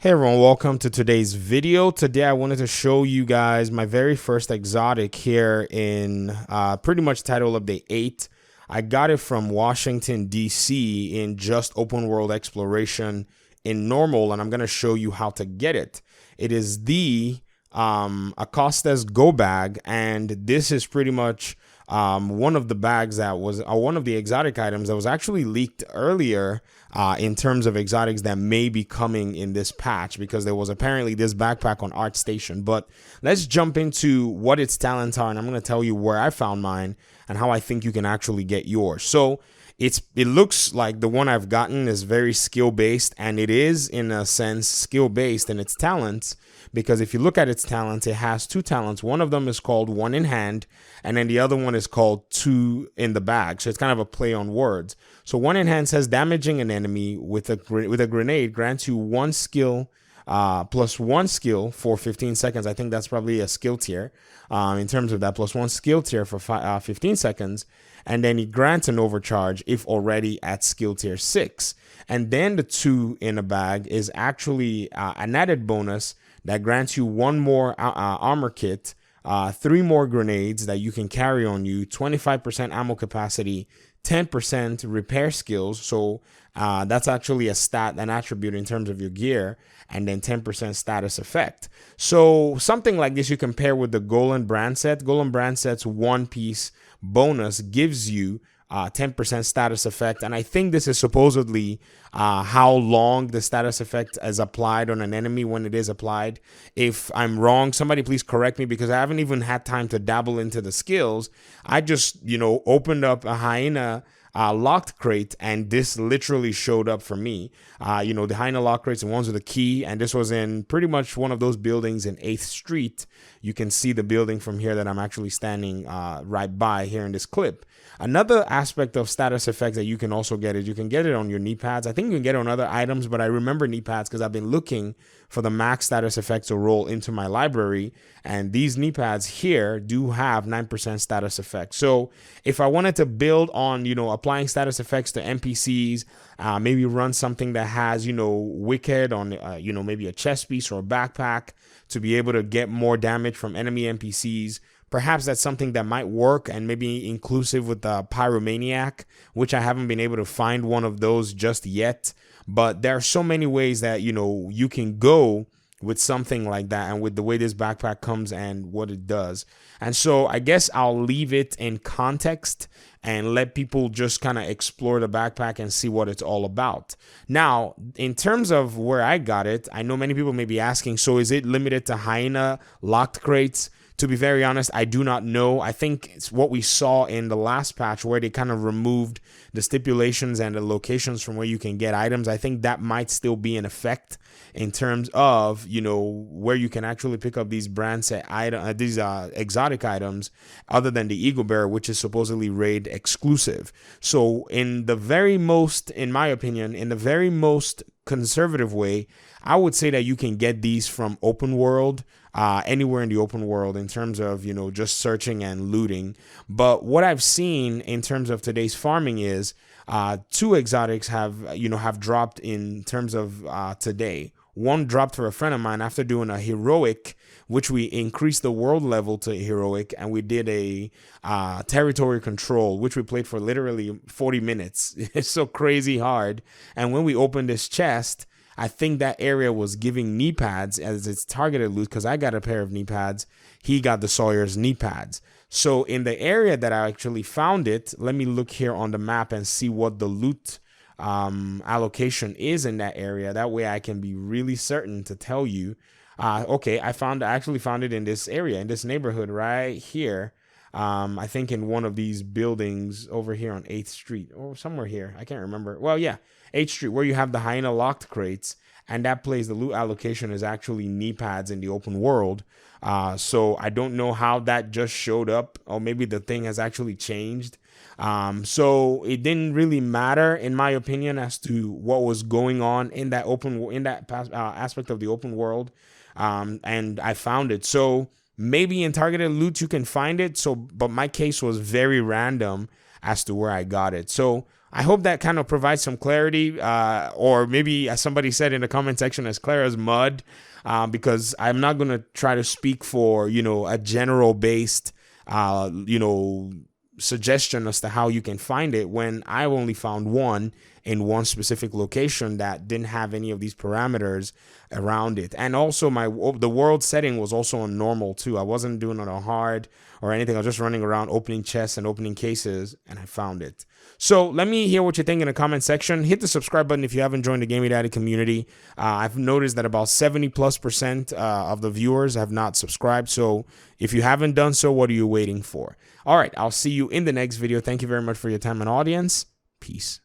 Hey everyone, welcome to today's video. Today I wanted to show you guys my very first exotic here in pretty much title update 8. I got it from Washington, D.C. in just open world exploration in normal, and I'm going to show you how to get it. It is the ACOSTA'S go bag, and this is pretty much one of the bags that was one of the exotic items that was actually leaked earlier in terms of exotics that may be coming in this patch, because there was apparently this backpack on ArtStation. But let's jump into what its talents are, and I'm going to tell you where I found mine and how I think you can actually get yours. So it looks like the one I've gotten is very skill based, and it is in a sense skill based in its talents, because if you look at its talents, it has two talents. One of them is called one in hand, and then the other one is called two in the bag. So it's kind of a play on words. So one in hand says damaging an enemy with a grenade grants you one skill plus one skill for 15 seconds. I think that's probably a skill tier in terms of that, plus one skill tier for 15 seconds. And then he grants an overcharge if already at skill tier 6. And then the two in a bag is actually an added bonus that grants you one more armor kit, 3 more grenades that you can carry on you, 25% ammo capacity, 10% repair skills. So that's actually a stat, an attribute in terms of your gear, and then 10% status effect. So something like this you compare with the Golem brand set. Golem brand set's one piece bonus gives you 10% status effect, and I think this is supposedly how long the status effect is applied on an enemy when it is applied. If I'm wrong, somebody please correct me, because I haven't even had time to dabble into the skills. I just, opened up a hyena locked crate, and this literally showed up for me. The hyena locked crates, the ones with a key, and this was in pretty much one of those buildings in 8th Street. You can see the building from here that I'm actually standing right by here in this clip. Another aspect of status effects that you can also get is you can get it on your knee pads. I think you can get it on other items, but I remember knee pads because I've been looking for the max status effects to roll into my library, and these knee pads here do have 9% status effect. So if I wanted to build on, applying status effects to NPCs, maybe run something that has, Wicked on, maybe a chest piece or a backpack to be able to get more damage from enemy NPCs, perhaps that's something that might work, and maybe inclusive with the Pyromaniac, which I haven't been able to find one of those just yet. But there are so many ways that, you can go with something like that, and with the way this backpack comes and what it does. And so I guess I'll leave it in context and let people just kind of explore the backpack and see what it's all about. Now, in terms of where I got it, I know many people may be asking, so is it limited to hyena locked crates? To be very honest, I do not know. I think it's what we saw in the last patch where they kind of removed the stipulations and the locations from where you can get items. I think that might still be in effect in terms of, where you can actually pick up these brand set items, these exotic items, other than the Eagle Bearer, which is supposedly raid exclusive. So in my opinion, in the very most conservative way, I would say that you can get these from open world, anywhere in the open world, in terms of, just searching and looting. But what I've seen in terms of today's farming is 2 exotics have dropped in terms of today. One dropped for a friend of mine after doing a heroic, which we increased the world level to heroic, and we did a territory control, which we played for literally 40 minutes. It's so crazy hard. And when we opened this chest, I think that area was giving knee pads as its targeted loot, because I got a pair of knee pads. He got the Sawyer's knee pads. So in the area that I actually found it, let me look here on the map and see what the loot allocation is in that area. That way I can be really certain to tell you. Okay, I actually found it in this area, in this neighborhood right here. I think in one of these buildings over here on 8th Street or somewhere here. I can't remember. Well, yeah, 8th Street, where you have the hyena locked crates, and that place, the loot allocation is actually knee pads in the open world. So I don't know how that just showed up, or maybe the thing has actually changed. So it didn't really matter, in my opinion, as to what was going on in that aspect of the open world. And I found it. So maybe in targeted loot you can find it. But my case was very random as to where I got it. So I hope that kind of provides some clarity, or maybe, as somebody said in the comment section, as clear as mud, because I'm not going to try to speak for, a general based, suggestion as to how you can find it, when I only found one in one specific location that didn't have any of these parameters around it. And also the world setting was also on normal too. I wasn't doing it on hard or anything. I was just running around opening chests and opening cases, and I found it. So let me hear what you think in the comment section. Hit the subscribe button if you haven't joined the Gaming Daddy community. I've noticed that about 70+% of the viewers have not subscribed. So if you haven't done so, what are you waiting for? All right, I'll see you in the next video. Thank you very much for your time and audience. Peace.